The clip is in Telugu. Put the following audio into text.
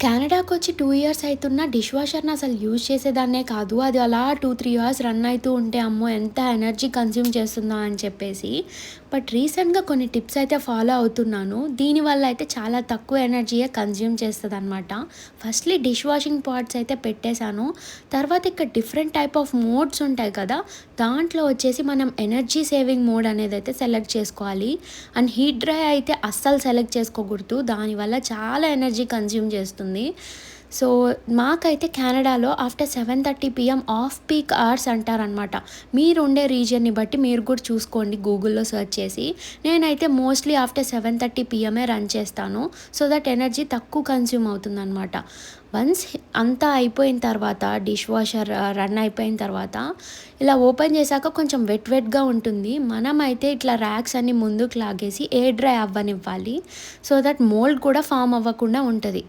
కెనడాకొచ్చి 2 ఇయర్స్ అయితున్నా డిష్ వాషర్‌ని అసలు యూజ్ చేసేదాన్నే కాదు. అది అలా 2, 3 అవర్స్ రన్ అయితూ ఉంటే అమ్మో! ఎంత ఎనర్జీ కన్జ్యూమ్ చేస్తుందో అని చెప్పేసి. బట్ రీసెంట్‌గా కొన్ని టిప్స్ అయితే ఫాలో అవుతున్నాను. దీనివల్ల అయితే చాలా తక్కువ ఎనర్జీయే కన్జ్యూమ్ చేస్తదనమాట. ఫస్ట్‌లీ డిష్ వాషింగ్ పాడ్స్ అయితే పెట్టేశాను. తర్వాత ఇక్కడ డిఫరెంట్ టైప్ ఆఫ్ మోడ్స్ ఉంటాయి కదా! దాంట్లో వచ్చేసి మనం ఎనర్జీ సేవింగ్ మోడ్ అనేదైతే సెలెక్ట్ చేసుకోవాలి. అండ్ హీట్ డ్రై అయితే అస్సలు సెలెక్ట్ చేసుకోకూడదు. దానివల్ల చాలా ఎనర్జీ కన్జ్యూమ్ చేస్తుంది. సో, మాకైతే కెనడాలో after 7:30 PM off peak hours అంటారనమాట. మీరుండే రీజియన్‌ని బట్టి మీరు కూడా చూసుకోండి గూగుల్‌లో సెర్చ్ చేసి. నేనైతే మోస్ట్‌లీ ఆఫ్టర్ 7:30 పీఎమే రన్ చేస్తాను. సో దట్ ఎనర్జీ తక్కువ కన్జ్యూమ్ అవుతుందనమాట. వన్స్ అంతా అయిపోయిన తర్వాత డిష్ వాషర్ రన్ అయిపోయిన తర్వాత ఇలా ఓపెన్ చేశాక కొంచెం వెట్‌గా ఉంటుంది. మనమైతే ఇట్లా ర్యాక్స్ అన్నీ ముందుకు లాగేసి ఎయిర్ డ్రై అవ్వనివ్వాలి. సో దట్ మోల్డ్ కూడా ఫార్మ్ అవ్వకుండా ఉంటది.